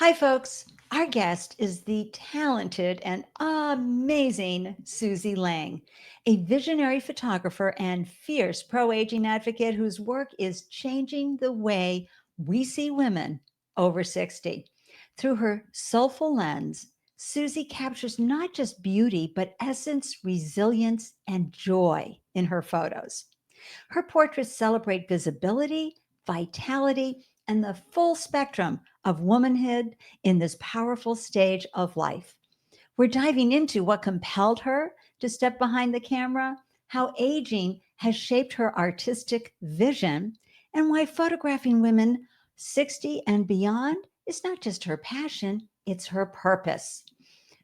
Hi, folks. Our guest is the talented and amazing Susie Lang, a visionary photographer and fierce pro aging advocate whose work is changing the way we see women over 60. Through her soulful lens, Susie captures not just beauty, but essence, resilience, and joy in her photos. Her portraits celebrate visibility, vitality, and the full spectrum of womanhood in this powerful stage of life. We're diving into what compelled her to step behind the camera, how aging has shaped her artistic vision, and why photographing women 60 and beyond is not just her passion, it's her purpose.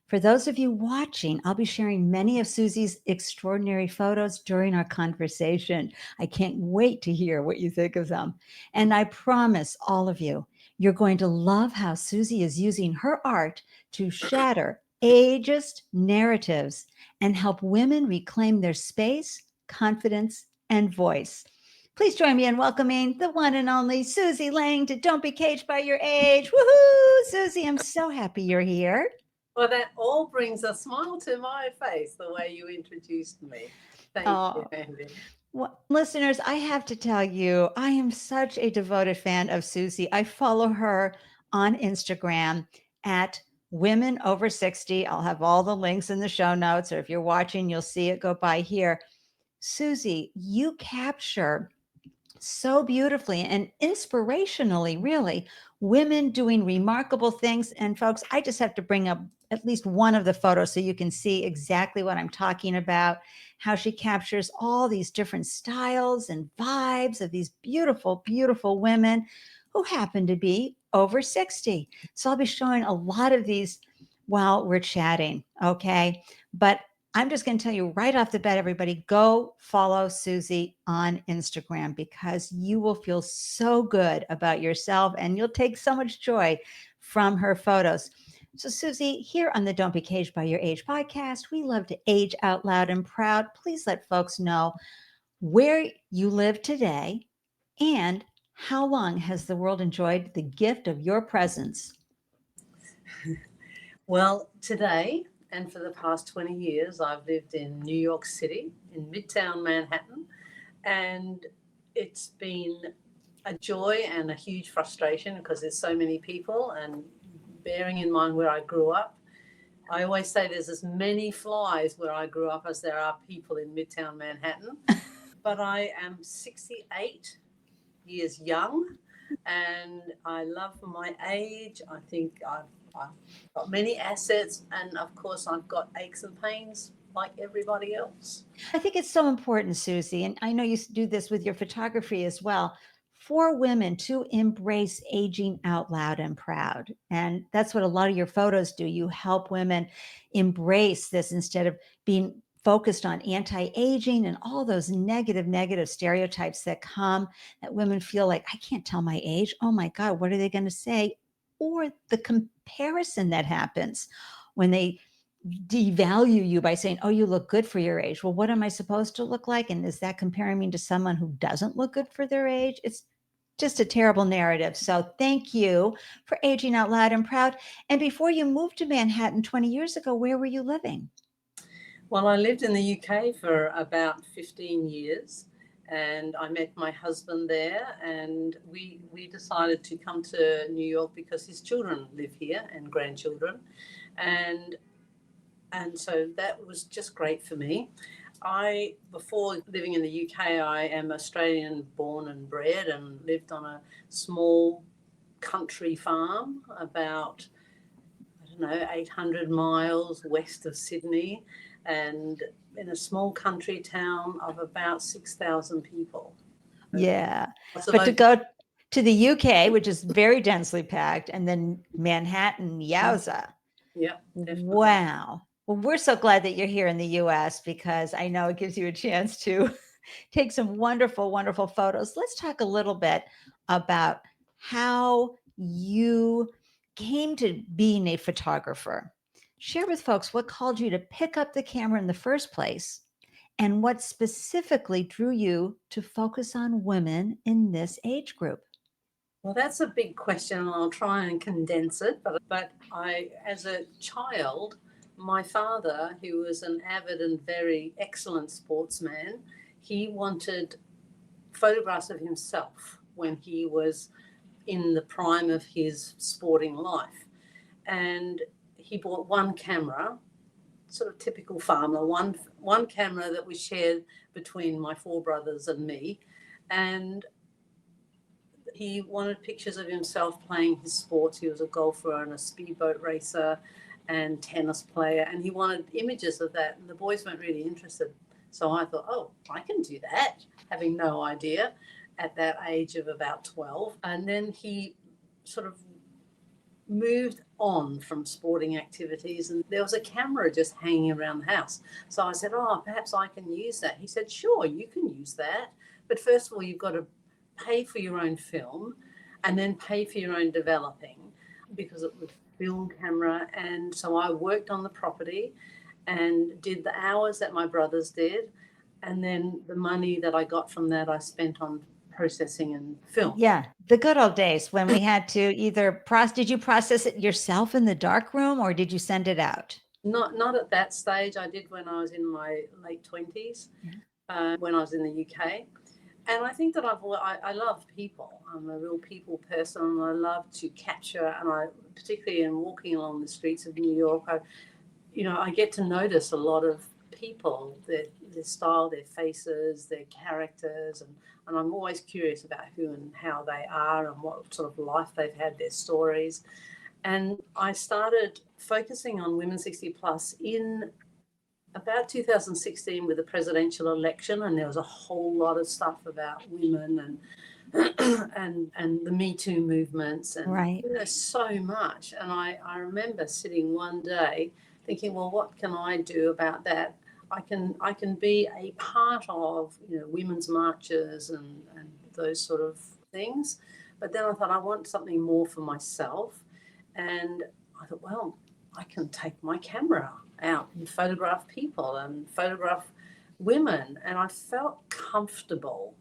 For those of you watching, I'll be sharing many of Susie's extraordinary photos during our conversation. I can't wait to hear what you think of them. And I promise all of you, you're going to love how Susie is using her art to shatter ageist narratives and help women reclaim their space, confidence, and voice. Please join me in welcoming the one and only Susie Lang to Don't Be Caged by Your Age. Woohoo! Susie, I'm so happy you're here. Well, that all brings a smile to my face, the way you introduced me. Thank you, Oh, Andy. well, listeners, I have to tell you, I am such a devoted fan of Susie. I follow her on Instagram at Women Over 60. I'll have all the links in the show notes, or if you're watching, you'll see it go by here. Susie, you capture so beautifully and inspirationally, really, women doing remarkable things. And folks, I just have to bring up at least one of the photos so you can see exactly what I'm talking about, how she captures all these different styles and vibes of these beautiful, beautiful women who happen to be over 60. So I'll be showing a lot of these while we're chatting. Okay. But I'm just going to tell you right off the bat, everybody, go follow Susie on Instagram because you will feel so good about yourself and you'll take so much joy from her photos. So, Susie, here on the Don't Be Caged by Your Age podcast, we love to age out loud and proud. Please let folks know where you live today and how long has the world enjoyed the gift of your presence? Well, today and for the past 20 years, I've lived in New York City, in Midtown Manhattan, and it's been a joy and a huge frustration because there's so many people. And bearing in mind where I grew up, I always say there's as many flies where I grew up as there are people in Midtown Manhattan. But I am 68 years young, and I love my age. I think I've got many assets, and of course, I've got aches and pains like everybody else. I think it's so important, Susie, and I know you do this with your photography as well, for women to embrace aging out loud and proud. And that's what a lot of your photos do. You help women embrace this instead of being focused on anti-aging and all those negative stereotypes that come that women feel like, I can't tell my age. Oh my God, what are they going to say? Or the comparison that happens when they devalue you by saying, oh, you look good for your age. Well, what am I supposed to look like? And is that comparing me to someone who doesn't look good for their age? It's just a terrible narrative. So thank you for aging out loud and proud. And before you moved to Manhattan 20 years ago, where were you living? Well, I lived in the UK for about 15 years, and I met my husband there, and we decided to come to New York because his children live here and grandchildren, and so that was just great for me. Before living in the UK, I am Australian born and bred and lived on a small country farm about, I don't know, 800 miles west of Sydney, and in a small country town of about 6,000 people. Yeah. Lots of But to open. go to the UK, which is very densely packed, and then Manhattan, yowza. Yeah, definitely. Wow. Well, we're so glad that you're here in the US because I know it gives you a chance to take some wonderful, wonderful photos. Let's talk a little bit about how you came to being a photographer. Share with folks what called you to pick up the camera in the first place and what specifically drew you to focus on women in this age group. Well, that's a big question, and I'll try and condense it. But I, as a child, my father, who was an avid and very excellent sportsman, he wanted photographs of himself when he was in the prime of his sporting life. And he bought one camera, sort of typical farmer, one camera that was shared between my four brothers and me. And he wanted pictures of himself playing his sports. He was a golfer and a speedboat racer and tennis player, and he wanted images of that. And the boys weren't really interested. So I thought, oh, I can do that, having no idea at that age of about 12. And then he sort of moved on from sporting activities, and there was a camera just hanging around the house. So I said, oh, perhaps I can use that. He said, sure, you can use that. But first of all, you've got to pay for your own film and then pay for your own developing, because it was film camera. And so I worked on the property and did the hours that my brothers did. And then the money that I got from that, I spent on processing and film. Yeah, the good old days when we had to either did you process it yourself in the dark room or did you send it out? Not at that stage. I did when I was in my late 20s, when I was in the UK. And I think that I love people. I'm a real people person, and I love to capture. And I, particularly in walking along the streets of New York, I get to notice a lot of people, their style, their faces, their characters, and I'm always curious about who and how they are and what sort of life they've had, their stories. And I started focusing on Women60 Plus in about 2016 with the presidential election, and there was a whole lot of stuff about women and and the Me Too movements, and Right. so much. And I remember sitting one day thinking, well, what can I do about that? I can be a part of women's marches and those sort of things. But then I thought I want something more for myself, and I thought, well, I can take my camera out and photograph people and photograph women. And I felt comfortable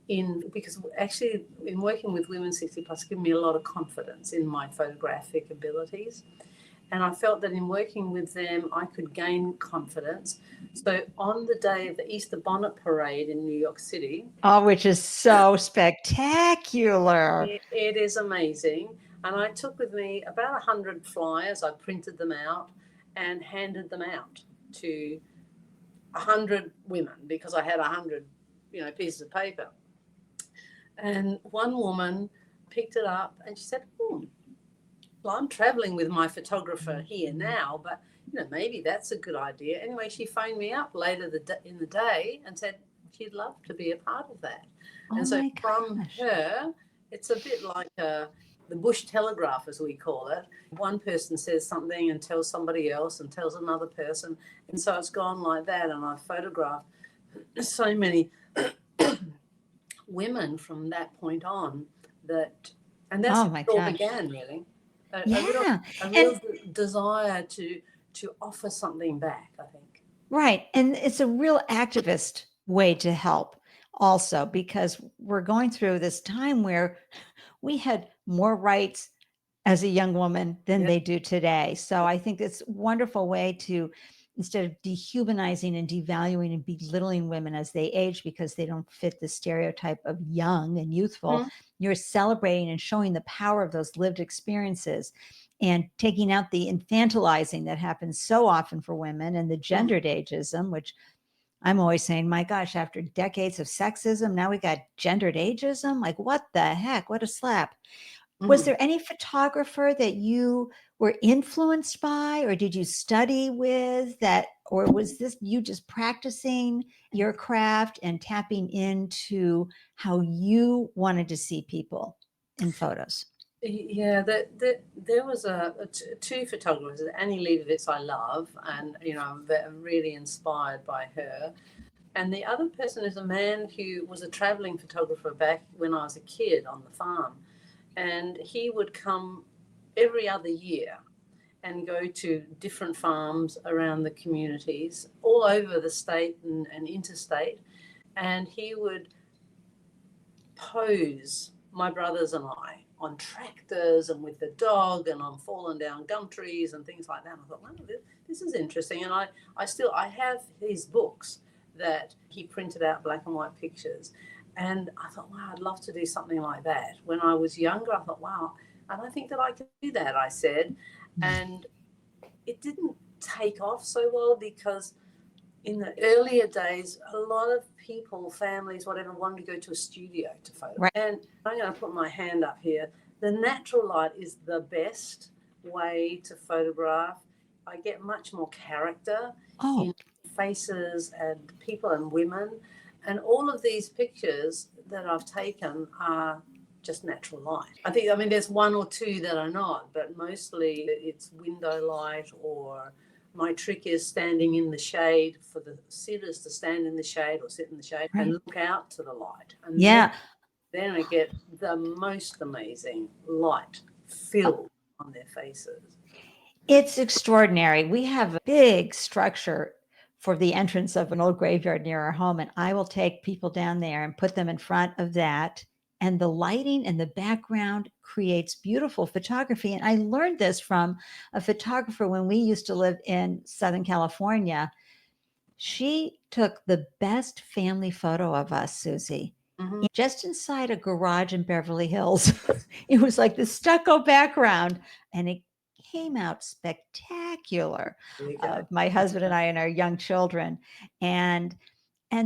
because actually in working with Women60 Plus given me a lot of confidence in my photographic abilities. And I felt that in working with them, I could gain confidence. So on the day of the Easter Bonnet Parade in New York City. Oh, which is so spectacular. It is amazing. And I took with me about 100 flyers. I printed them out and handed them out to 100 women because I had 100, pieces of paper. And one woman picked it up and she said, well, I'm traveling with my photographer here now, but maybe that's a good idea. Anyway, she phoned me up later in the day and said she'd love to be a part of that. And so from her, it's a bit like the bush telegraph, as we call it. One person says something and tells somebody else and tells another person. And so it's gone like that. And I've photographed so many women from that point on and that's how it all began, really. A real desire to offer something back, I think. Right. And it's a real activist way to help also, because we're going through this time where we had more rights as a young woman than they do today. So I think it's a wonderful way to, instead of dehumanizing and devaluing and belittling women as they age because they don't fit the stereotype of young and youthful, you're celebrating and showing the power of those lived experiences and taking out the infantilizing that happens so often for women and the gendered ageism, which I'm always saying, my gosh, after decades of sexism, now we got gendered ageism. Like, what the heck? What a slap. Was there any photographer that you were influenced by, or did you study with that, or was this you just practicing your craft and tapping into how you wanted to see people in photos? Yeah, there was two photographers. Ande Lyons I love, and I'm really inspired by her. And the other person is a man who was a traveling photographer back when I was a kid on the farm. And he would come every other year and go to different farms around the communities all over the state and interstate. And he would pose my brothers and I on tractors and with the dog, and I'm falling down gum trees and things like that. And I thought, wow, this is interesting. And I have his books that he printed out, black and white pictures. And I thought, wow, I'd love to do something like that. When I was younger, I thought, wow, I don't think that I can do that, I said. And it didn't take off so well because in the earlier days, a lot of people, families, whatever, wanted to go to a studio to photograph. Right. And I'm going to put my hand up here. The natural light is the best way to photograph. I get much more character in faces and people and women. And all of these pictures that I've taken are just natural light. I mean, there's one or two that are not, but mostly it's window light, or my trick is standing in the shade for the sitters to stand in the shade or sit in the shade and look out to the light. And then I get the most amazing light filled on their faces. It's extraordinary. We have a big structure for the entrance of an old graveyard near our home, and I will take people down there and put them in front of that. And the lighting and the background creates beautiful photography. And I learned this from a photographer when we used to live in Southern California. She took the best family photo of us, Susie, just inside a garage in Beverly Hills. It was like the stucco background, and it came out spectacular. My husband and I and our young children. And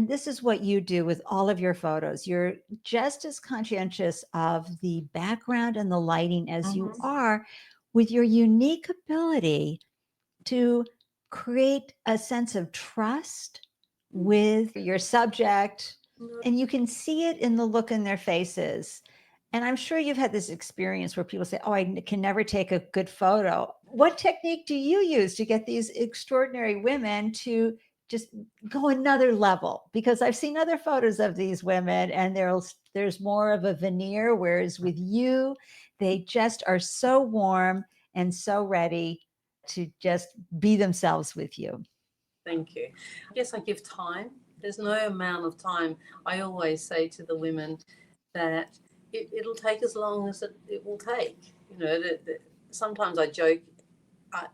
this is what you do with all of your photos. You're just as conscientious of the background and the lighting as you are with your unique ability to create a sense of trust with your subject. And you can see it in the look in their faces. And I'm sure you've had this experience where people say, oh, I can never take a good photo. What technique do you use to get these extraordinary women to just go another level? Because I've seen other photos of these women and there's more of a veneer, whereas with you, they just are so warm and so ready to just be themselves with you. Thank you. I guess I give time. There's no amount of time. I always say to the women that it'll take as long as it will take. You know, sometimes I joke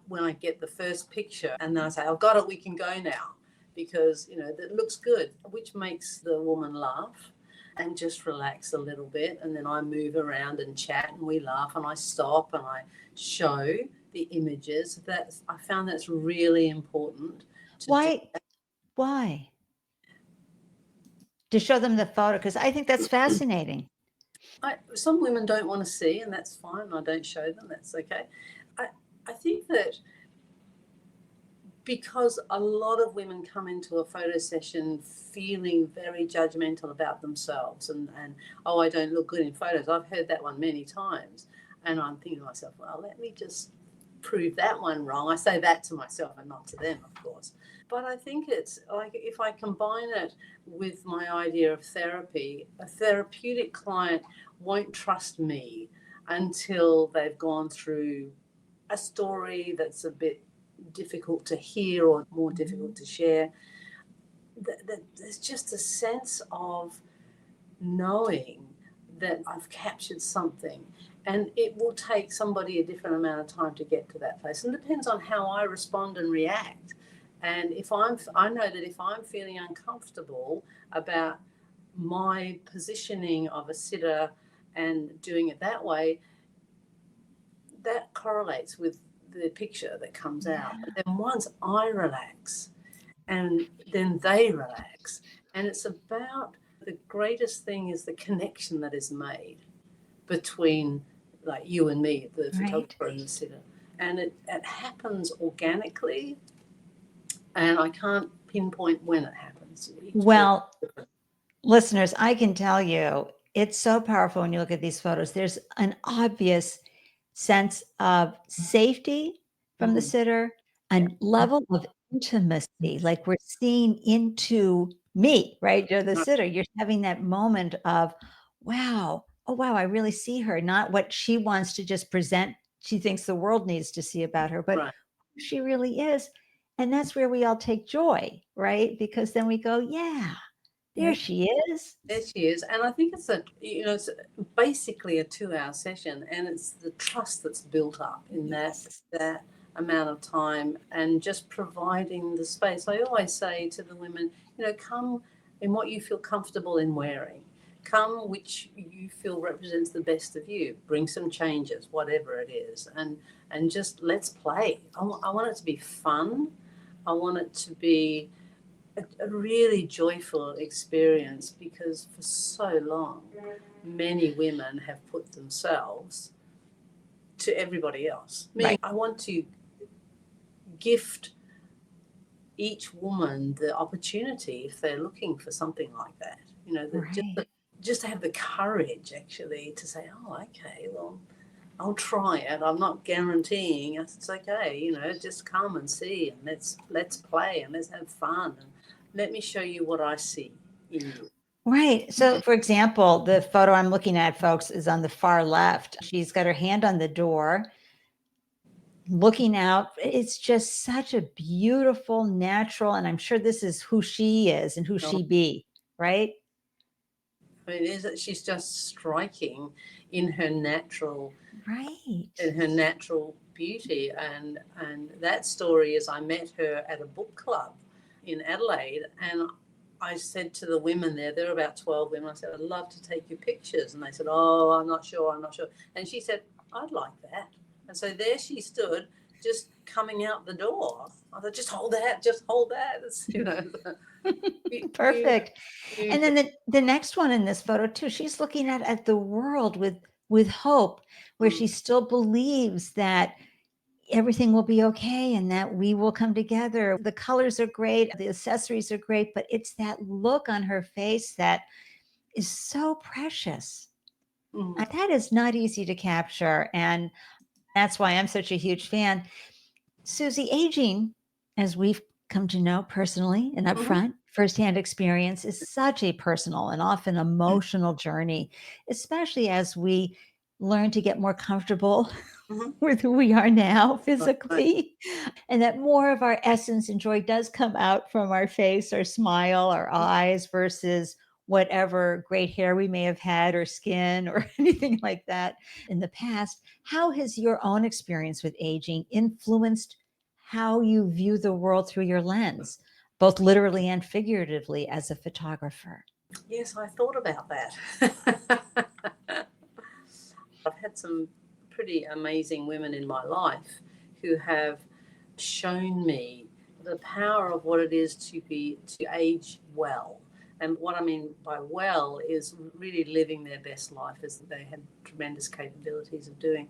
when I get the first picture and then I say, I've got it, we can go now, because, you know, that looks good, which makes the woman laugh and just relax a little bit. And then I move around and chat and we laugh and I stop and I show the images. I found that's really important. Why? To show them the photo, because I think that's fascinating. Some women don't want to see, and that's fine. I don't show them. That's okay. I think that because a lot of women come into a photo session feeling very judgmental about themselves and oh, I don't look good in photos. I've heard that one many times. And I'm thinking to myself, well, let me just prove that one wrong. I say that to myself and not to them, of course. But I think it's like if I combine it with my idea of therapy, a therapeutic client won't trust me until they've gone through a story that's a bit difficult to hear or more difficult to share. There's just a sense of knowing that I've captured something, and it will take somebody a different amount of time to get to that place, and it depends on how I respond and react. And I know that if I'm feeling uncomfortable about my positioning of a sitter and doing it that way, that correlates with the picture that comes out. But then once I relax and then they relax, and it's about the greatest thing is the connection that is made between like you and me, the photographer and the sitter. And it happens organically, and I can't pinpoint when it happens. Well, listeners, I can tell you, it's so powerful when you look at these photos. There's an obvious sense of safety from the sitter, a level of intimacy, like we're seeing into me, right? You're the sitter. You're having that moment of, wow, oh, wow, I really see her, not what she wants to just present. She thinks the world needs to see about her, but who she really is. And that's where we all take joy, right? Because then we go, yeah, There she is. There she is. And I think it's basically a 2-hour session, and it's the trust that's built up in Yes. that amount of time, and just providing the space. I always say to the women, come in what you feel comfortable in wearing. Come which you feel represents the best of you. Bring some changes, whatever it is, and just let's play. I want it to be fun. I want it to be a really joyful experience, because for so long, many women have put themselves to everybody else. Right. I want to gift each woman the opportunity, if they're looking for something like that, Right. just to have the courage actually to say, oh, okay, well, I'll try it. I'm not guaranteeing. It's okay, just come and see, and let's play, and let's have fun, and let me show you what I see in you. Right. So, for example, the photo I'm looking at, folks, is on the far left. She's got her hand on the door, looking out. It's just such a beautiful, natural, and I'm sure this is who she is and who she be, right? I mean, is that she's just striking in her natural Right. beauty, and that story is I met her at a book club in Adelaide, and I said to the women there were about 12 women, I said, I'd love to take your pictures, and they said, oh, I'm not sure, and she said, I'd like that. And so there she stood, just coming out the door. I thought, just hold that, it's, Perfect. And beautiful. then the next one in this photo too, she's looking at the world with hope, where she still believes that everything will be okay and that we will come together. The colors are great, the accessories are great, but it's that look on her face that is so precious. And that is not easy to capture. And that's why I'm such a huge fan. Susie, aging, as we've come to know personally and upfront, firsthand experience is such a personal and often emotional journey, especially as we learn to get more comfortable with who we are now physically, and that more of our essence and joy does come out from our face, our smile, our eyes, versus whatever great hair we may have had or skin or anything like that in the past. How has your own experience with aging influenced how you view the world through your lens, both literally and figuratively, as a photographer? Yes, I thought about that. I've had some pretty amazing women in my life who have shown me the power of what it is to age well. And what I mean by well is really living their best life, as they had tremendous capabilities of doing.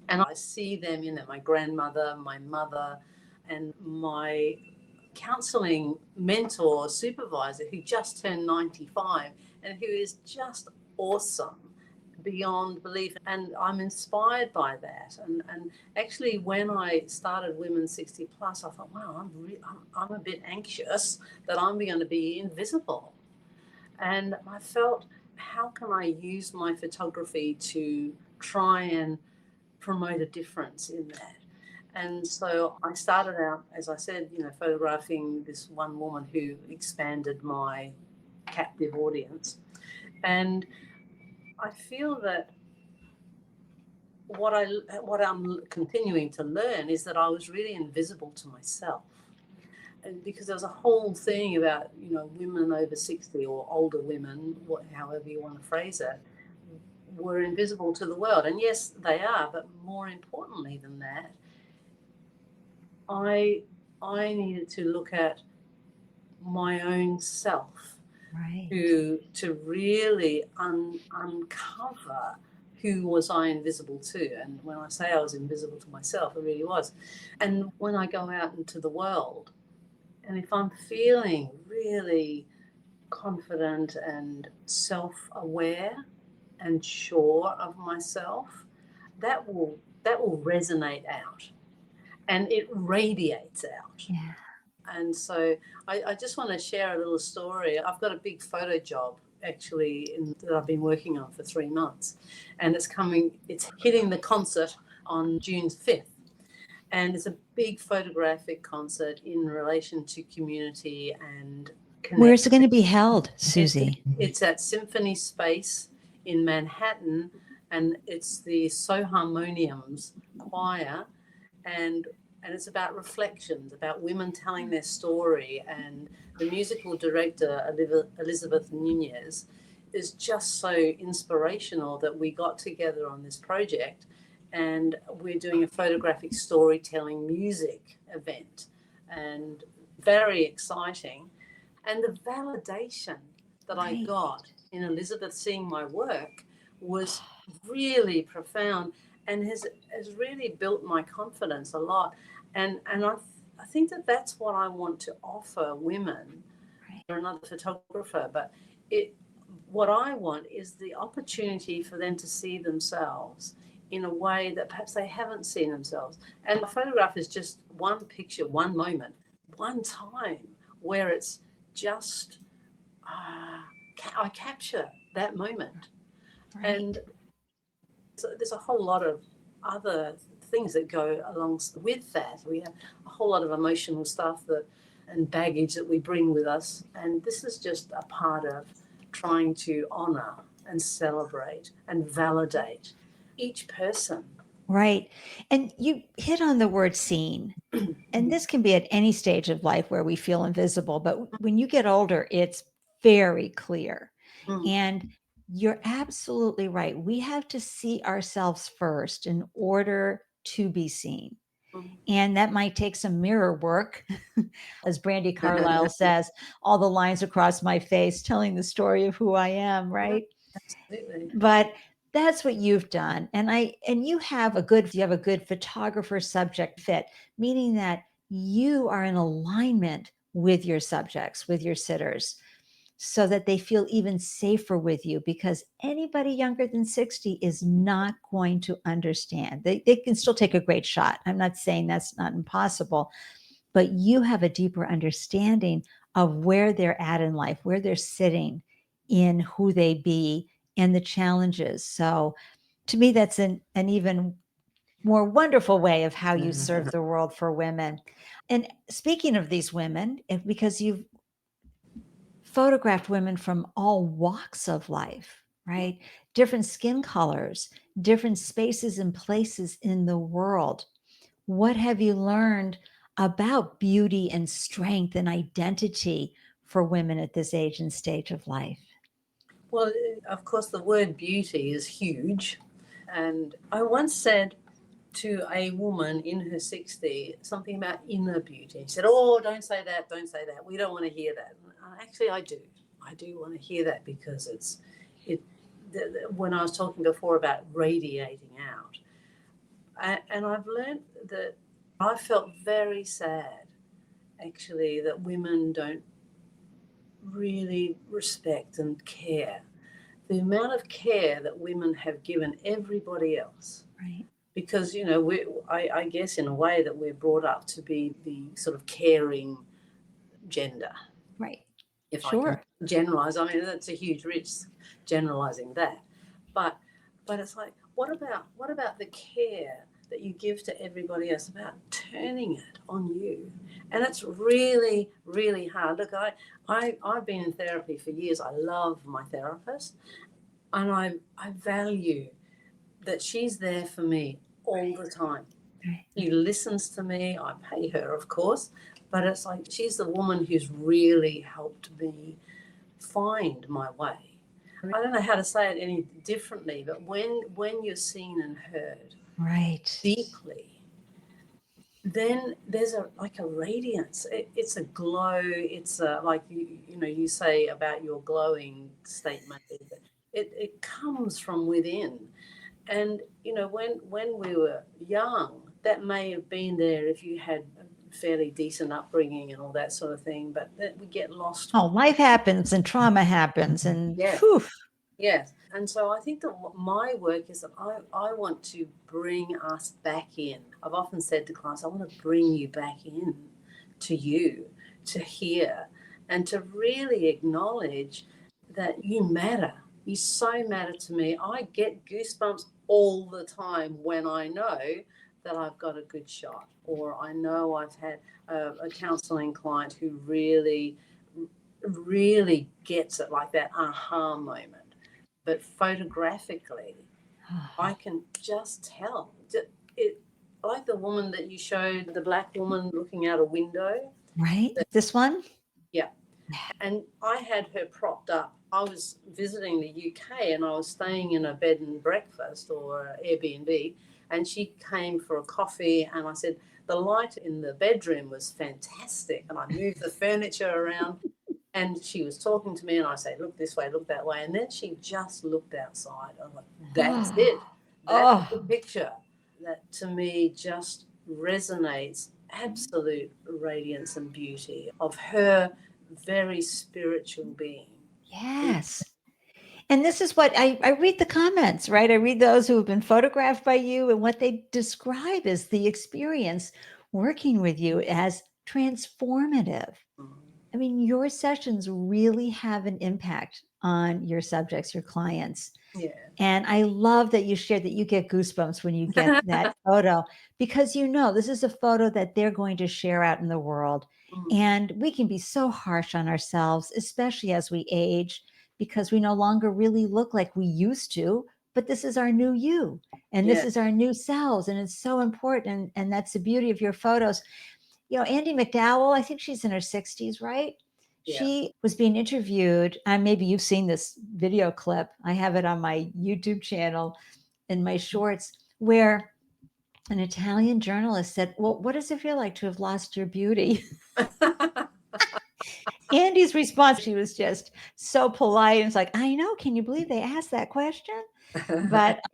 And I see them in that, my grandmother, my mother, and my counseling mentor, supervisor, who just turned 95 and who is just awesome beyond belief. And I'm inspired by that. And actually, when I started Women60 Plus, I thought, wow, I'm a bit anxious that I'm going to be invisible. And I felt, how can I use my photography to try and promote a difference in that? And so I started out, as I said, photographing this one woman who expanded my captive audience. And I feel that what I'm continuing to learn is that I was really invisible to myself. And because there was a whole thing about, women over 60 or older women, however you want to phrase it, were invisible to the world. And yes, they are, but more importantly than that, I needed to look at my own self, Right. to really uncover who was I invisible to. And when I say I was invisible to myself, it really was. And when I go out into the world, and if I'm feeling really confident and self-aware and sure of myself, that will resonate out, and it radiates out. Yeah. And so I just want to share a little story. I've got a big photo job actually that I've been working on for 3 months, and it's hitting the concert on June 5th. And it's a big photographic concert in relation to community and Where's connect. it going to be held, It's, Susie? it's at Symphony Space in Manhattan, and it's the Soharmonium's choir, and it's about reflections, about women telling their story. And the musical director, Elizabeth Nunez, is just so inspirational that we got together on this project, and we're doing a photographic storytelling music event, and very exciting. And the validation that I Right. got in Elizabeth seeing my work was really profound, and has really built my confidence a lot. And I think that that's what I want to offer women. Right. Or another photographer, but it what I want is the opportunity for them to see themselves in a way that perhaps they haven't seen themselves. And the photograph is just one picture, one moment, one time where it's just I capture that moment. Right. And so there's a whole lot of other things that go along with that. We have a whole lot of emotional stuff that and baggage that we bring with us, and this is just a part of trying to honor and celebrate and validate each person. Right. And you hit on the word seen. And this can be at any stage of life where we feel invisible, but when you get older, it's very clear. Mm, And you're absolutely right. We have to see ourselves first in order to be seen. mm. And that might take some mirror work. As Brandy Carlisle says, all the lines across my face telling the story of who I am, Yeah, right? absolutely. But that's what you've done. And you have a good photographer subject fit, meaning that you are in alignment with your subjects, with your sitters, so that they feel even safer with you, because anybody younger than 60 is not going to understand. They can still take a great shot. I'm not saying that's not impossible, but you have a deeper understanding of where they're at in life, where they're sitting in who they be and the challenges. So to me, that's an even more wonderful way of how you serve the world for women. And speaking of these women, because you've photographed women from all walks of life, right? Different skin colors, different spaces and places in the world. What have you learned about beauty and strength and identity for women at this age and stage of life? Well, of course, the word beauty is huge. And I once said to a woman in her 60s something about inner beauty. She said, "Oh, don't say that, don't say that. We don't want to hear that." Actually, I do. I do want to hear that, because it. When I was talking before about radiating out, and I've learned that I felt very sad, actually, that women don't really respect and care the amount of care that women have given everybody else. Right. Because I guess in a way that we're brought up to be the sort of caring gender, Right. if I can Sure. generalize. I mean, that's a huge risk generalizing that, but it's like, what about the care that you give to everybody else, about turning it on you? And it's really, really hard. Look, I've been in therapy for years. I love my therapist, and I value that she's there for me all the time. Right. She listens to me. I pay her, of course, but it's like she's the woman who's really helped me find my way. I don't know how to say it any differently, but when you're seen and heard Right. deeply, then there's a radiance. It's a glow. It's a, like you say about your glowing statement. It comes from within. And when we were young, that may have been there if you had a fairly decent upbringing and all that sort of thing, but that we get lost. Oh, life happens and trauma happens and Yeah, phew. yes. And so I think that my work is that I want to bring us back in. I've often said to clients, I want to bring you back in to you, to hear, and to really acknowledge that you matter. You so matter to me. I get goosebumps all the time when I know that I've got a good shot, or I know I've had a counseling client who really really gets it, like that aha moment. But photographically, I can just tell. It, like the woman that you showed, the black woman looking out a window. Right? This one? Yeah. And I had her propped up. I was visiting the UK and I was staying in a bed and breakfast or Airbnb, and she came for a coffee, and I said, the light in the bedroom was fantastic. And I moved the furniture around, and she was talking to me, and I say, look this way, look that way. And then she just looked outside. I'm like, that's it. That's the Oh, picture. That to me just resonates absolute radiance and beauty of her very spiritual being. yes. And this is what I read the comments, right? I read those who have been photographed by you, and what they describe as the experience working with you as transformative. I mean, your sessions really have an impact on your subjects, your clients. Yeah. And I love that you shared that you get goosebumps when you get that photo, because this is a photo that they're going to share out in the world. And we can be so harsh on ourselves, especially as we age, because we no longer really look like we used to. But this is our new you, and this Yeah. is our new selves. And it's so important. And that's the beauty of your photos. Andy McDowell, I think she's in her 60s, right? Yeah. She was being interviewed, and maybe you've seen this video clip. I have it on my YouTube channel in my shorts, where an Italian journalist said, well, what does it feel like to have lost your beauty? Andy's response, she was just so polite. And it's like, I know, can you believe they asked that question?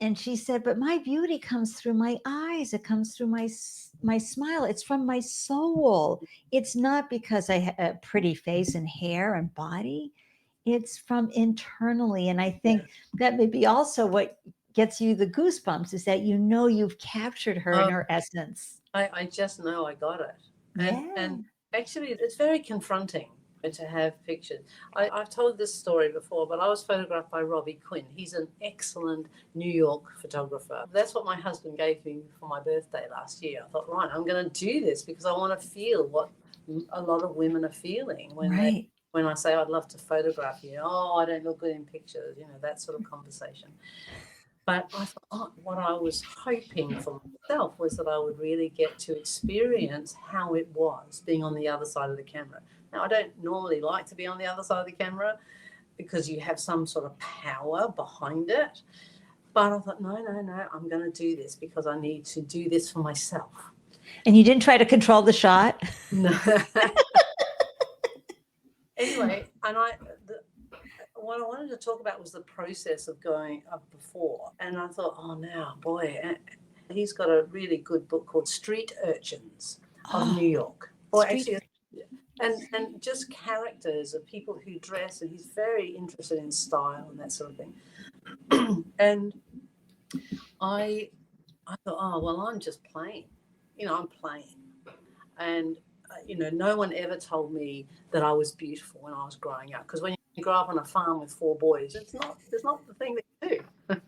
And she said, but my beauty comes through my eyes. It comes through my smile. It's from my soul. It's not because I have a pretty face and hair and body. It's from internally. And I think that may be also what gets you the goosebumps, is that you've captured her in Oh, her essence. I just know I got it. Yeah. And actually, it's very confronting to have pictures. I've told this story before, but I was photographed by Robbie Quinn. He's an excellent New York photographer. That's what my husband gave me for my birthday last year. I thought, right, I'm going to do this because I want to feel what a lot of women are feeling Right. when I say I'd love to photograph you. Oh, I don't look good in pictures, that sort of conversation. But I thought, what I was hoping for myself was that I would really get to experience how it was being on the other side of the camera. Now, I don't normally like to be on the other side of the camera because you have some sort of power behind it. But I thought, no, I'm going to do this because I need to do this for myself. And you didn't try to control the shot? No. Anyway, what I wanted to talk about was the process of going up before. And I thought, oh, now, boy, he's got a really good book called Street Urchins of New York. Or actually, and just characters of people who dress, and he's very interested in style and that sort of thing. And I thought, oh, well, I'm just plain. I'm plain. And, no one ever told me that I was beautiful when I was growing up. Because when you grow up on a farm with 4 boys, it's not the thing that you do.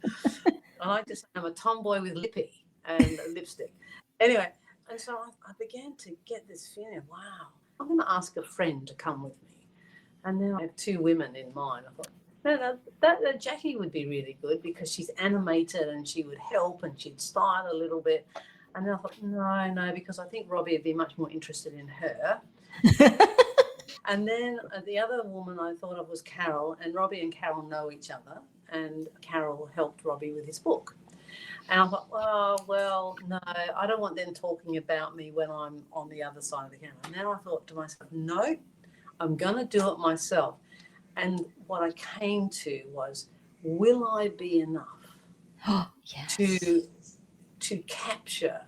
I like to say I'm a tomboy with lippy and lipstick. Anyway, and so I began to get this feeling, wow, I'm going to ask a friend to come with me. And then I have 2 women in mind. I thought, no, that Jackie would be really good because she's animated and she would help and she'd style a little bit. And then I thought, no, because I think Robbie would be much more interested in her. And then the other woman I thought of was Carol, and Robbie and Carol know each other, and Carol helped Robbie with his book. And I thought, oh, well, no, I don't want them talking about me when I'm on the other side of the camera. And then I thought to myself, no, I'm going to do it myself. And what I came to was, will I be enough Yes. to capture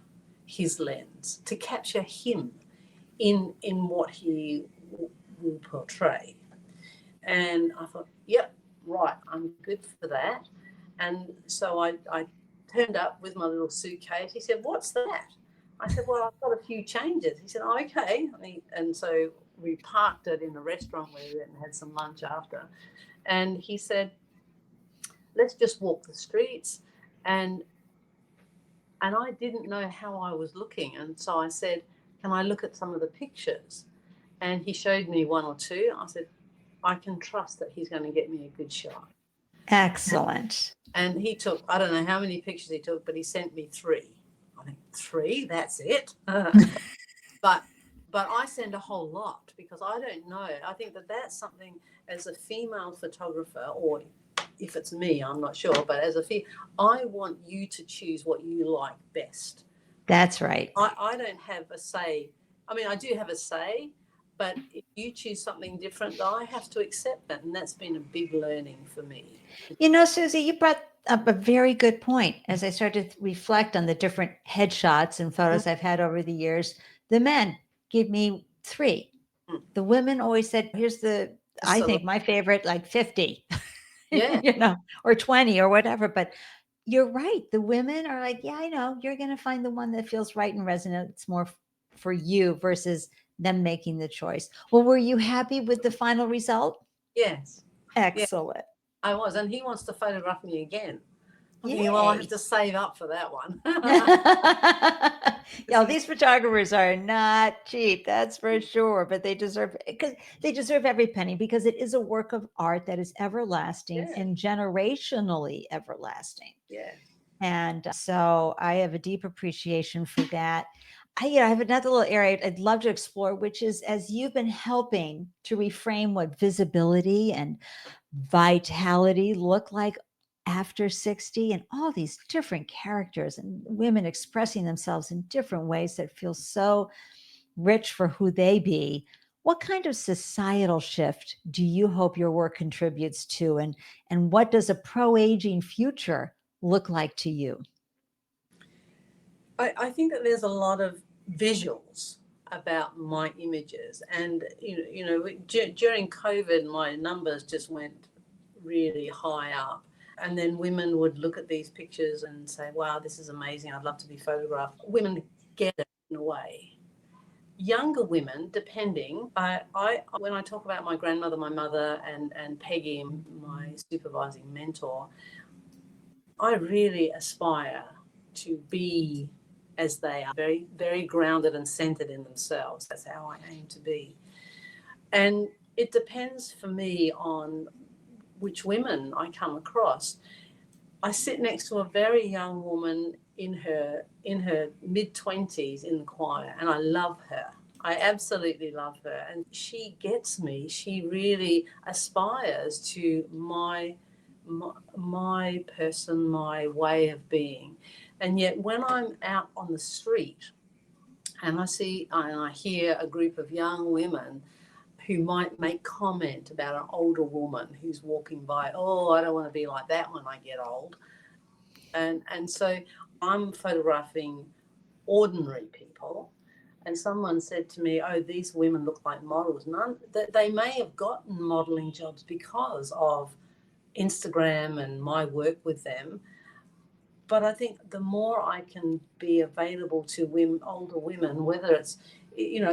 his lens, to capture him in what he will portray? And I thought, yep, right, I'm good for that. And so I turned up with my little suitcase. He said, what's that? I said, well, I've got a few changes. He said, oh, okay. And so we parked it in a restaurant where we went and had some lunch after. And he said, let's just walk the streets. And I didn't know how I was looking. And so I said, can I look at some of the pictures? And he showed me 1 or 2. I said, I can trust that he's going to get me a good shot. Excellent. And he took, I don't know how many pictures he took, but he sent me 3. I think 3, that's it. but I send a whole lot because I don't know. I think that that's something as a female photographer, or if it's me, I'm not sure, but as a female, I want you to choose what you like best. That's right. I don't have a say. I mean, I do have a say, but if you choose something different, I have to accept that. And that's been a big learning for me. You know, Susie, you brought up a very good point. As I started to reflect on the different headshots and photos I've had over the years, the men give me 3. The women always said, here's the, I So, think my favorite, like 50, yeah, you know, or 20 or whatever. But you're right. The women are like, yeah, I know. You're going to find the one that feels right and resonates more for you versus them making the choice. Well, were you happy with the final result? yes, yeah, Excellent. I was. And he wants to photograph me again. I'm thinking, well, I have Yay. to save up for that one. Yeah, these photographers are not cheap, that's for sure, but they deserve, because they deserve every penny, because it is a work of art that is everlasting Yeah, and generationally everlasting. yeah. And so I have a deep appreciation for that. I have another little area I'd love to explore, which is as you've been helping to reframe what visibility and vitality look like after 60, and all these different characters and women expressing themselves in different ways that feel so rich for who they be. What kind of societal shift do you hope your work contributes to, and what does a pro-aging future look like to you? I think that there's a lot of visuals about my images. And, during COVID, my numbers just went really high up. And then women would look at these pictures and say, wow, this is amazing. I'd love to be photographed. Women get it in a way. Younger women, depending, when I talk about my grandmother, my mother, and Peggy, my supervising mentor, I really aspire to be as they are, very, very grounded and centered in themselves. That's how I aim to be. And it depends for me on which women I come across. I sit next to a very young woman in her mid-20s in the choir, and I love her. I absolutely love her, and she gets me. She really aspires to my person, my way of being. And yet when I'm out on the street and I hear a group of young women who might make comment about an older woman who's walking by, oh, I don't want to be like that when I get old. And so I'm photographing ordinary people. And someone said to me, oh, these women look like models. None, they may have gotten modeling jobs because of Instagram and my work with them. But I think the more I can be available to women, older women, whether it's,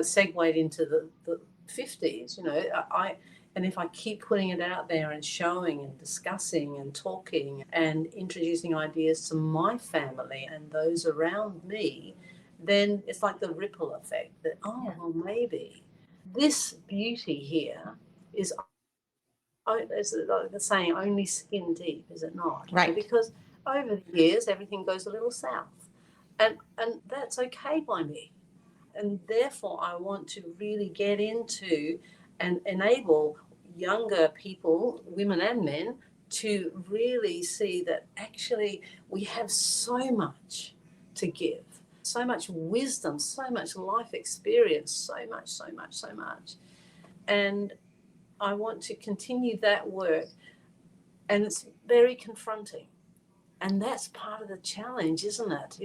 segued into the 50s, and if I keep putting it out there and showing and discussing and talking and introducing ideas to my family and those around me, then it's like the ripple effect that, oh, well, maybe this beauty here is, it's like the saying, only skin deep, is it not? Right. Because over the years, everything goes a little south. And that's okay by me. And therefore, I want to really get into and enable younger people, women and men, to really see that actually we have so much to give, so much wisdom, so much life experience, so much, so much, so much. And I want to continue that work. And it's very confronting. And that's part of the challenge, isn't it?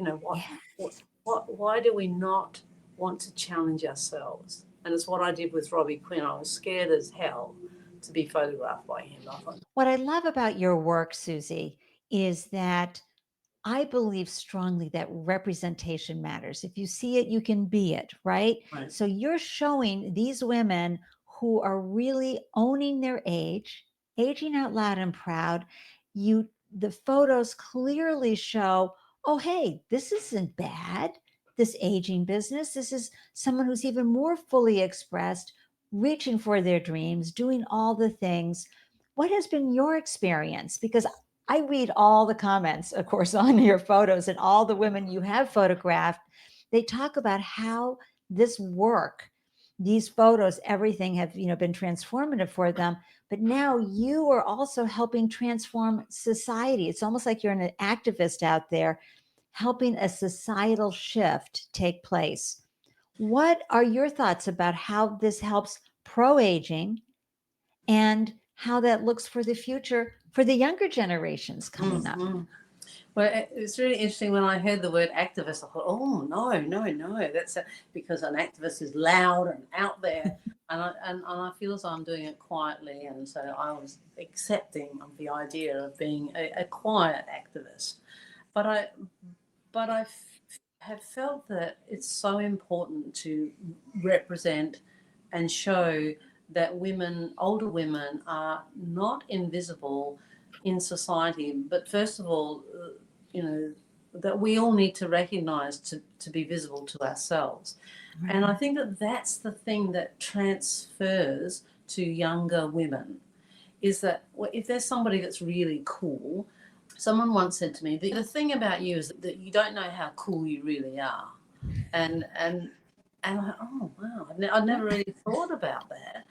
Why do we not want to challenge ourselves? And it's what I did with Robbie Quinn. I was scared as hell to be photographed by him. What I love about your work, Susie, is that I believe strongly that representation matters. If you see it, you can be it, right? Right. So you're showing these women who are really owning their age, aging out loud and proud. The photos clearly show, oh, hey, this isn't bad. This aging business. This is someone who's even more fully expressed, reaching for their dreams, doing all the things. What has been your experience? Because I read all the comments, of course, on your photos, and all the women you have photographed. They talk about how this work, these photos, everything have, been transformative for them. But now you are also helping transform society. It's almost like you're an activist out there helping a societal shift take place. What are your thoughts about how this helps pro aging and how that looks for the future for the younger generations coming up? Mm-hmm. Well, it's really interesting when I heard the word activist. I thought, oh no, no, no, because an activist is loud and out there, and I feel as though I'm doing it quietly, and so I was accepting of the idea of being a quiet activist, but I have felt that it's so important to represent and show that women, older women, are not invisible in society, but first of all, you know, that we all need to recognize to be visible to ourselves. And I think that that's the thing that transfers to younger women, is that if there's somebody that's really cool, someone once said to me, the thing about you is that you don't know how cool you really are. And I, oh wow, I'd never really thought about that.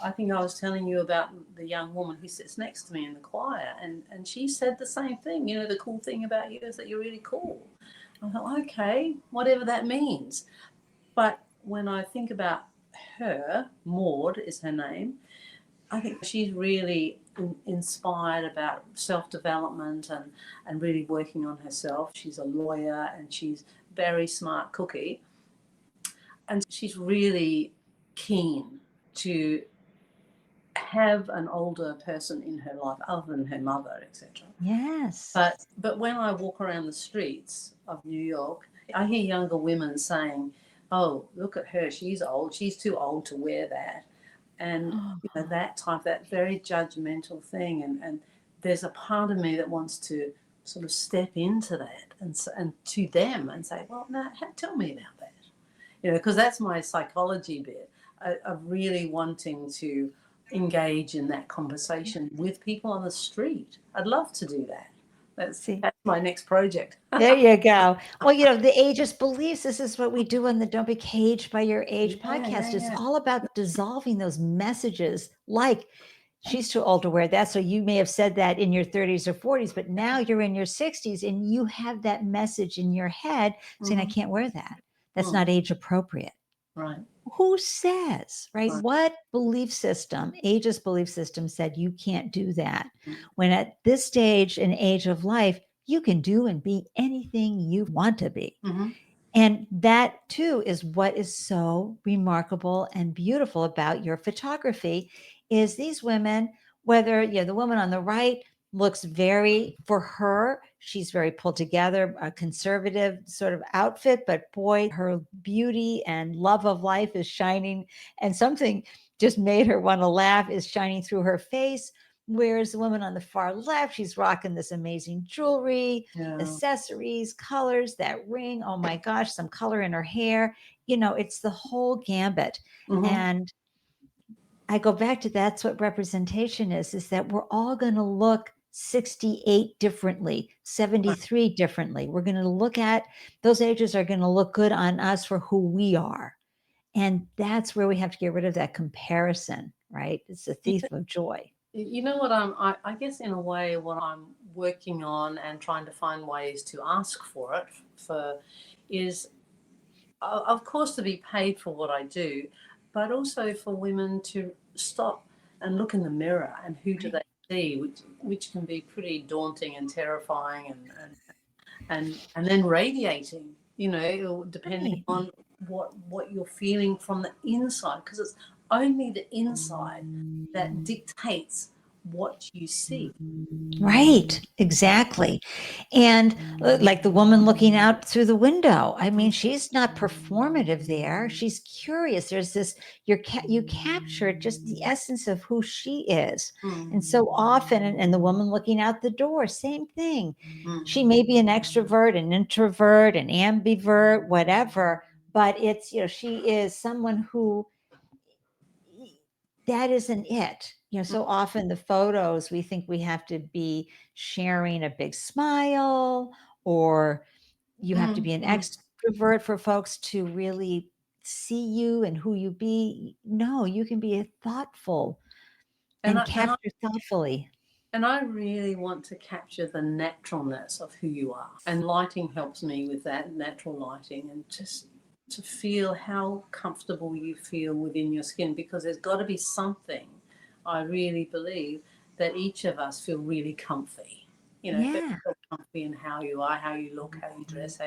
I think I was telling you about the young woman who sits next to me in the choir, and she said the same thing. You know, the cool thing about you is that you're really cool. I thought, okay, whatever that means. But when I think about her, Maud is her name, I think she's really inspired about self-development and really working on herself. She's a lawyer and she's very smart cookie. And she's really keen to have an older person in her life other than her mother, etc. Yes. But when I walk around the streets of New York, I hear younger women saying, oh, look at her, she's old, she's too old to wear that. And that very judgmental thing. And there's a part of me that wants to sort of step into that and to them and say, well, now tell me about that. Because that's my psychology bit of really wanting to engage in that conversation with people on the street. I'd love to do that. That's my next project. There you go. Well, the ageist beliefs, this is what we do on the Don't Be Caged by Your Age podcast. It's all about dissolving those messages like she's too old to wear that. So you may have said that in your 30s or 40s, but now you're in your 60s and you have that message in your head saying, I can't wear that. That's not age appropriate. Right. Who says, right? What belief system, ageist belief system said you can't do that? When at this stage and age of life, you can do and be anything you want to be. And that too is what is so remarkable and beautiful about your photography is these women, whether the woman on the right looks very, for her, she's very pulled together, a conservative sort of outfit, but boy, her beauty and love of life is shining, and something just made her want to laugh is shining through her face. Whereas the woman on the far left, she's rocking this amazing jewelry, accessories, colors, that ring. Oh my gosh, some color in her hair. It's the whole gambit. And I go back to that's what representation is that we're all going to look 68 differently, 73 differently. We're going to look at those ages are going to look good on us for who we are. And that's where we have to get rid of that comparison, right? It's a thief of joy. You know what I guess in a way what I'm working on and trying to find ways to ask for it is of course to be paid for what I do, but also for women to stop and look in the mirror and who do they see, which can be pretty daunting and terrifying and then radiating, depending on what you're feeling from the inside, because it's only the inside that dictates what you see. Right, exactly. And like the woman looking out through the window, I mean, she's not performative there. She's curious. There's this, you capture just the essence of who she is. And so often, and the woman looking out the door, same thing. She may be an extrovert, an introvert, an ambivert, whatever, but it's, she is someone who that isn't it. So often the photos, we think we have to be sharing a big smile, or you have to be an Mm-hmm. extrovert for folks to really see you and who you be. No, you can be a thoughtful And and I, and I capture thoughtfully. and I really want to capture the naturalness of who you are. And lighting helps me with that, natural lighting, and just to feel how comfortable you feel within your skin, because there's got to be something, I really believe, that each of us feel really comfy. Yeah. Feel comfy in how you are, how you look, how you dress,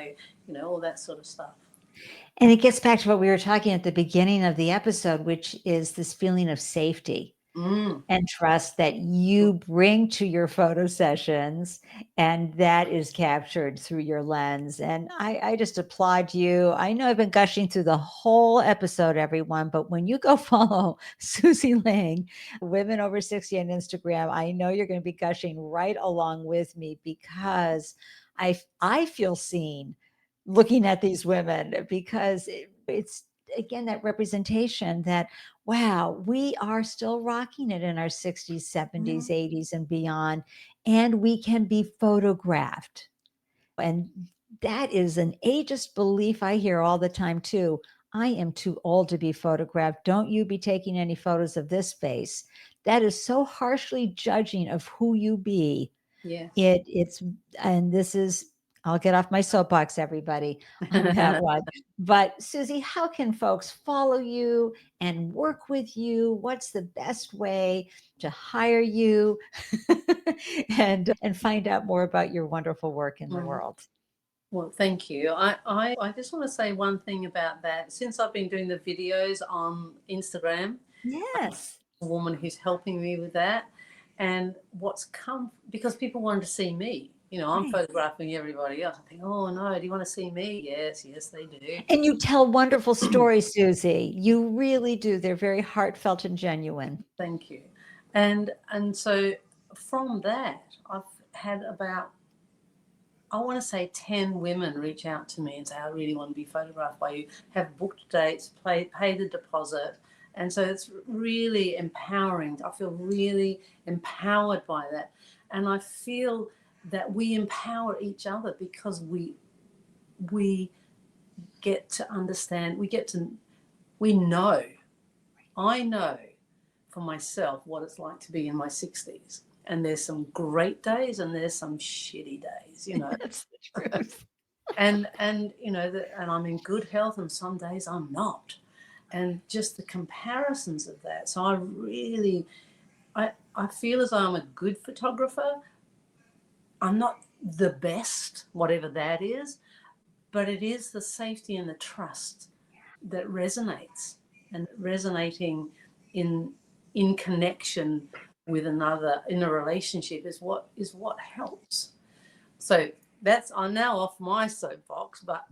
all that sort of stuff. And it gets back to what we were talking at the beginning of the episode, which is this feeling of safety Mm. and trust that you bring to your photo sessions, and that is captured through your lens. And I just applaud you. I know I've been gushing through the whole episode, everyone, but when you go follow Susie Lang, Women Over 60 on Instagram, I know you're going to be gushing right along with me, because I feel seen looking at these women, because it's again that representation that, wow, we are still rocking it in our 60s, 70s, 80s, and beyond, and we can be photographed. And that is an ageist belief I hear all the time, too. I am too old to be photographed. Don't you be taking any photos of this face. That is so harshly judging of who you be. Yes. It's and this is, I'll get off my soapbox, everybody, on that one. But Susie, how can folks follow you and work with you? What's the best way to hire you and find out more about your wonderful work in the Mm. world? Well, thank you. I just want to say one thing about that. Since I've been doing the videos on Instagram, Yes. a woman who's helping me with that. And what's come, because people wanted to see me. I'm Right. photographing everybody else. I think, oh no, do you want to see me? Yes, yes, they And you tell wonderful stories, Susie. You really do. They're very heartfelt and genuine. Thank you. And so from that, I've had about, I want to say 10 women reach out to me and say, I really want to be photographed by you, have booked dates, pay the deposit. And so it's really empowering. I feel really empowered by that. And I feel that we empower each other, because we get to understand, we know, I know for myself what it's like to be in my 60s. And there's some great days and there's some shitty days. That's the truth. And I'm in good health, and some days I'm not, and just the comparisons of that. So I feel as though I'm a good photographer. I'm not the best, whatever that is, but it is the safety and the trust that resonates, and resonating in connection with another in a relationship is what helps. So I'm now off my soapbox, but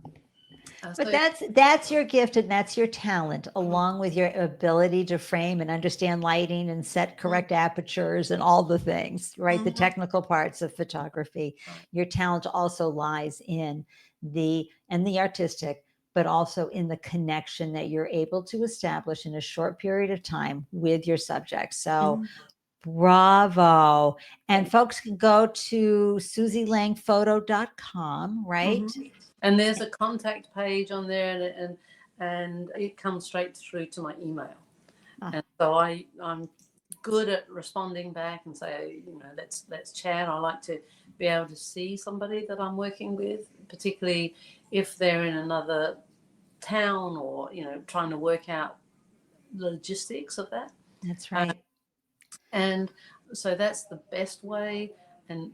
But so that's your gift and that's your talent, along with your ability to frame and understand lighting and set correct apertures and all the things, right? The Mhm. technical parts of photography. Right. Your talent also lies in the artistic, but also in the connection that you're able to establish in a short period of time with your subject. So Mhm. bravo. And Thank folks can go to susielangphoto.com, right? Mhm. And there's a contact page on there, and it comes straight through to my email. Ah, And so I'm good at responding back and say, let's chat. I like to be able to see somebody that I'm working with, particularly if they're in another town, or trying to work out the logistics of that. that's Uh, right. and so that's the best way. And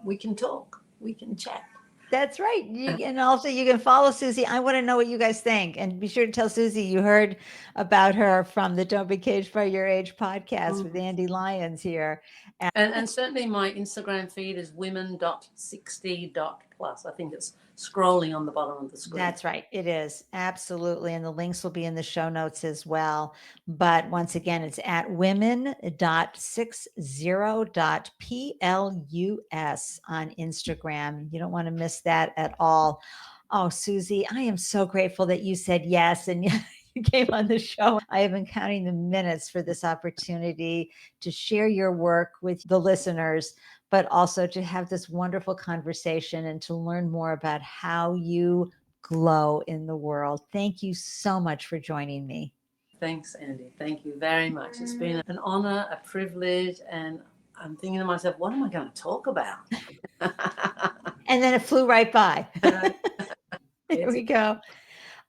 we can talk, we can chat. That's right. And also you can follow Susie. I want to know what you guys think. And be sure to tell Susie you heard about her from the Don't Be Caged by Your Age podcast with Mhm. Ande Lyons here. And certainly my Instagram feed is women.60.plus. I think it's scrolling on the bottom of the screen. That's right. It is. Absolutely. And the links will be in the show notes as well. But once again, it's at women.60.plus on Instagram. You don't want to miss that at all. Oh, Susie, I am so grateful that you said yes. And you came on the show. I have been counting the minutes for this opportunity to share your work with the listeners, but also to have this wonderful conversation and to learn more about how you glow in the world. Thank you so much for joining me. Thanks, Andy. Thank you very much. It's been an honor, a privilege, and I'm thinking to myself, what am I going to talk about? And then it flew right by. There we go.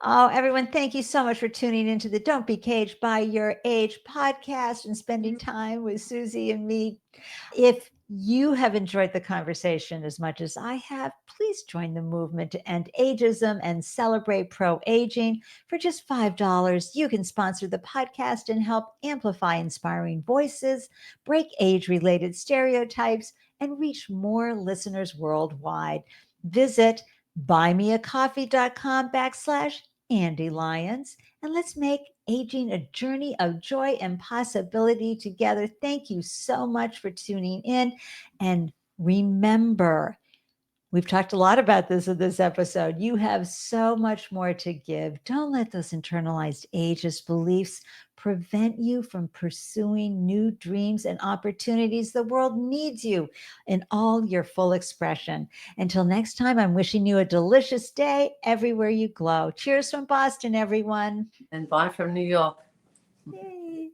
Oh, everyone, thank you so much for tuning into the Don't Be Caged by Your Age podcast and spending time with Susie and me. If you have enjoyed the conversation as much as I have, please join the movement to end ageism and celebrate pro-aging. For just $5, you can sponsor the podcast and help amplify inspiring voices, break age-related stereotypes, and reach more listeners worldwide. Visit buymeacoffee.com/Ande Lyons, and let's make aging a journey of joy and possibility together. Thank you so much for tuning in. And remember, we've talked a lot about this in this episode. You have so much more to give. Don't let those internalized ageist beliefs prevent you from pursuing new dreams and opportunities. The world needs you in all your full expression. Until next time, I'm wishing you a delicious day everywhere you glow. Cheers from Boston, everyone. And bye from New York. Yay.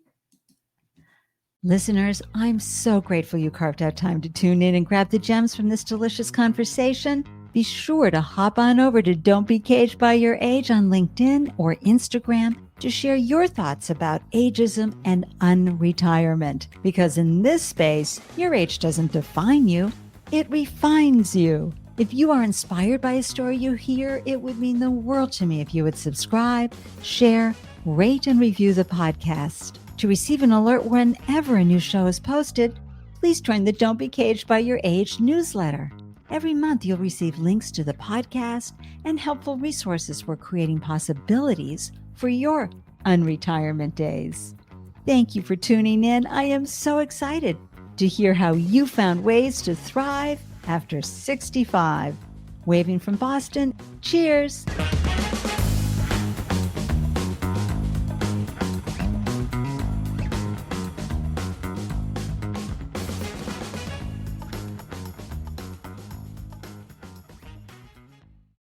Listeners, I'm so grateful you carved out time to tune in and grab the gems from this delicious conversation. Be sure to hop on over to Don't Be Caged by Your Age on LinkedIn or Instagram to share your thoughts about ageism and unretirement. Because in this space, your age doesn't define you, it refines you. If you are inspired by a story you hear, it would mean the world to me if you would subscribe, share, rate, and review the podcast. To receive an alert whenever a new show is posted, please join the Don't Be Caged by Your Age newsletter. Every month, you'll receive links to the podcast and helpful resources for creating possibilities for your unretirement days. Thank you for tuning in. I am so excited to hear how you found ways to thrive after 65. Waving from Boston, cheers.